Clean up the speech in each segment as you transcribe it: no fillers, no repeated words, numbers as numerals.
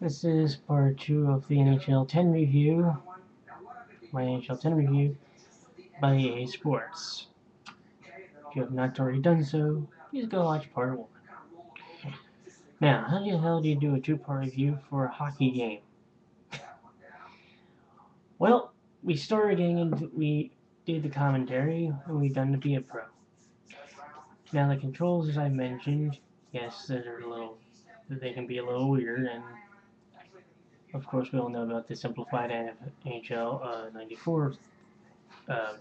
This is part 2 of the NHL 10 review, my NHL 10 review by EA Sports. If you have not already done so, please go watch part 1. Now, how the hell do you do a 2-part review for a hockey game? Well, we started getting into, we did the commentary, and we've done the Be a Pro. Now the controls, as I mentioned, yes, they can be a little weird, and of course we all know about the simplified NHL 94 uh,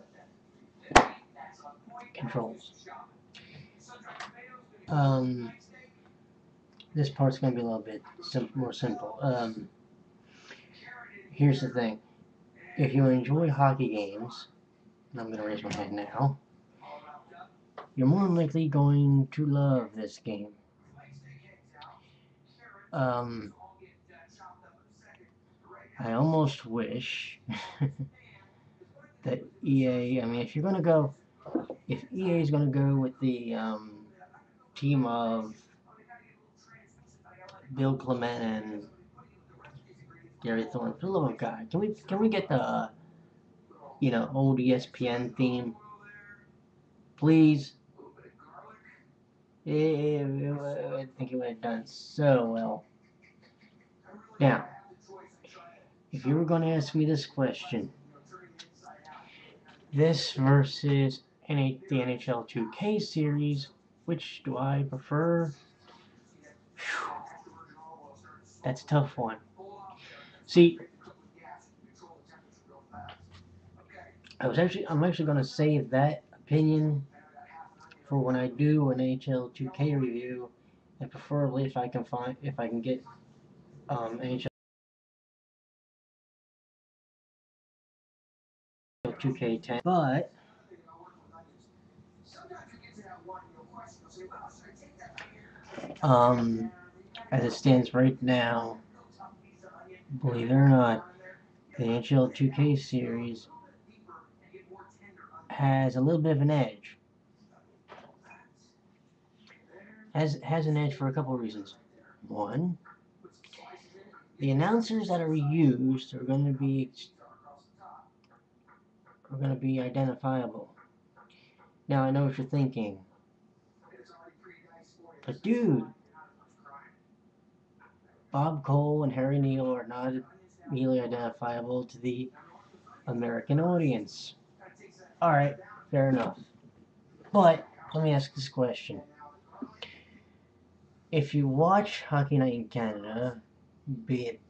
controls. Um, this part's going to be a little bit more simple. Here's the thing. If you enjoy hockey games, and I'm going to raise my hand now, you're more than likely going to love this game. I almost wish that EA, I mean, if EA is going to go with the team of Bill Clement and Gary Thorne, for the love of God, can we get the old ESPN theme, please? I think it would have done so well. Now, if you were going to ask me this question, this versus the NHL 2K series, which do I prefer? Whew, that's a tough one. See, I'm actually going to save that opinion for when I do an NHL 2K review, and preferably if I can get NHL 2K10. But as it stands right now, believe it or not, the NHL 2K series has a little bit of an edge. Has an edge for a couple of reasons. One, the announcers that are used are going to be identifiable. Now I know what you're thinking, but dude, Bob Cole and Harry Neal are not immediately identifiable to the American audience. Alright, fair enough. But let me ask this question. If you watch Hockey Night in Canada, be it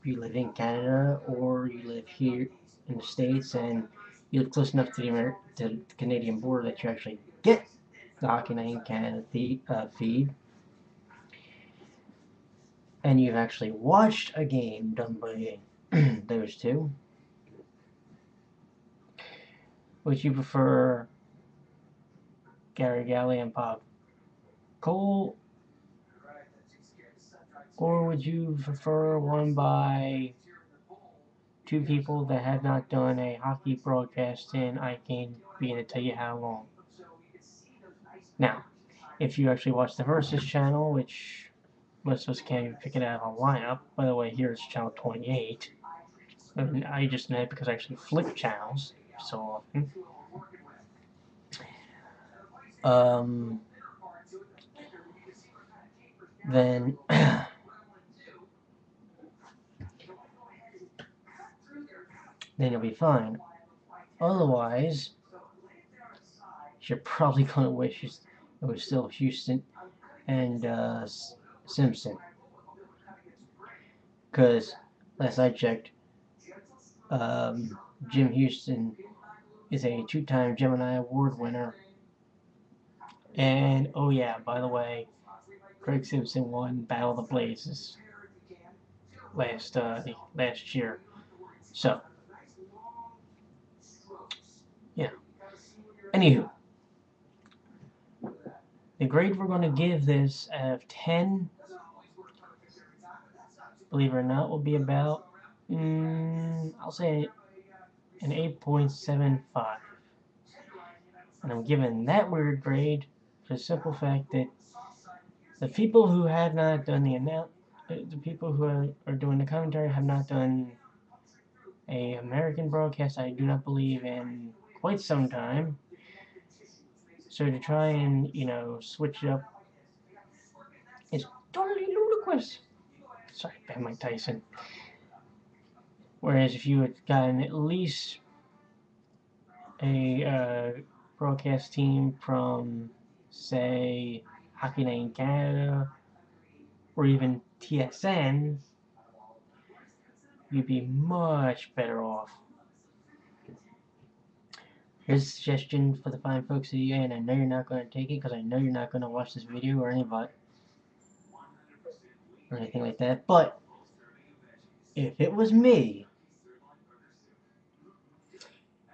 you live in Canada or you live here in the States and you live close enough to the Canadian border that you actually get the Hockey Night in Canada feed, and you've actually watched a game done by those two, would you prefer Gary Galley and Bob Cole, or would you prefer one by two people that have not done a hockey broadcast in I can't begin to tell you how long? Now, if you actually watch the Versus channel, which most of us can't even pick it out of a lineup, by the way, here's channel 28. And I just know it because I actually flip channels so often. Then you'll be fine. Otherwise, you're probably going to wish it was still Houston and Simpson. Because, last I checked, Jim Houston is a 2-time Gemini Award winner. And, oh yeah, by the way, Craig Simpson won Battle of the Blazes last year. So, yeah. Anywho, the grade we're going to give this out of 10, believe it or not, will be about, I'll say an 8.75. And I'm giving that weird grade for the simple fact that the people who have not done the people who are doing the commentary have not done a American broadcast, I do not believe, in quite some time. So to try and, switch it up is totally ludicrous. Sorry, bad Mike Tyson. Whereas if you had gotten at least a broadcast team from, say, Hockey Night in Canada, or even TSN, you'd be much better off. Here's a suggestion for the fine folks of the and I know you're not going to take it because I know you're not going to watch this video or anything like that, but if it was me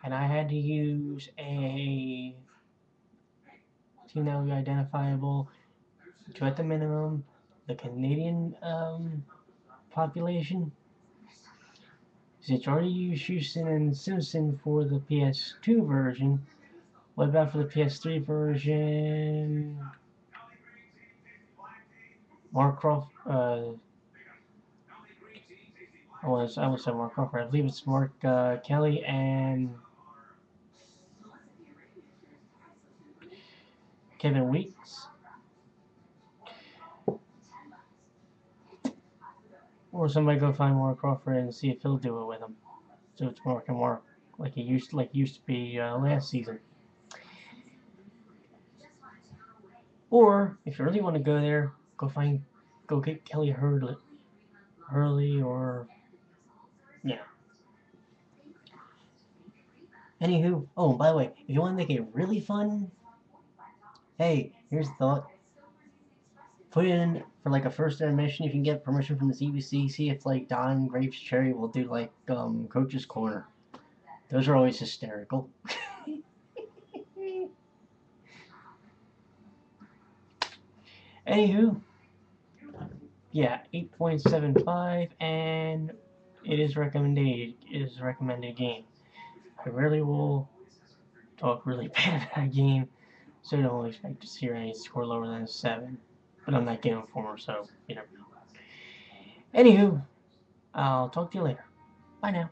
and I had to use a team that would be identifiable to, at the minimum, the Canadian population, since you already used Houston and Simpson for the PS2 version, what about for the PS3 version? Mark Crawford, I almost said Mark Crawford. I believe it's Mark Kelly and Kevin Weeks. Or somebody go find Mark Crawford and see if he'll do it with him. So it's Mark and Mark like it used to be last season. Or if you really want to go there, go get Kelly Hurley, or yeah. Anywho, oh, by the way, if you want to make it really fun, hey, here's the thought. Put in for like a first intermission if you can get permission from the CBC. See if like Don Grapes Cherry will do like Coach's Corner. Those are always hysterical. Anywho, yeah, 8.75, and it is recommended. It is a recommended game. I really will talk really bad about that game, so don't expect to see any score lower than a 7. But I'm not game informer, so you never know. Anywho, I'll talk to you later. Bye now.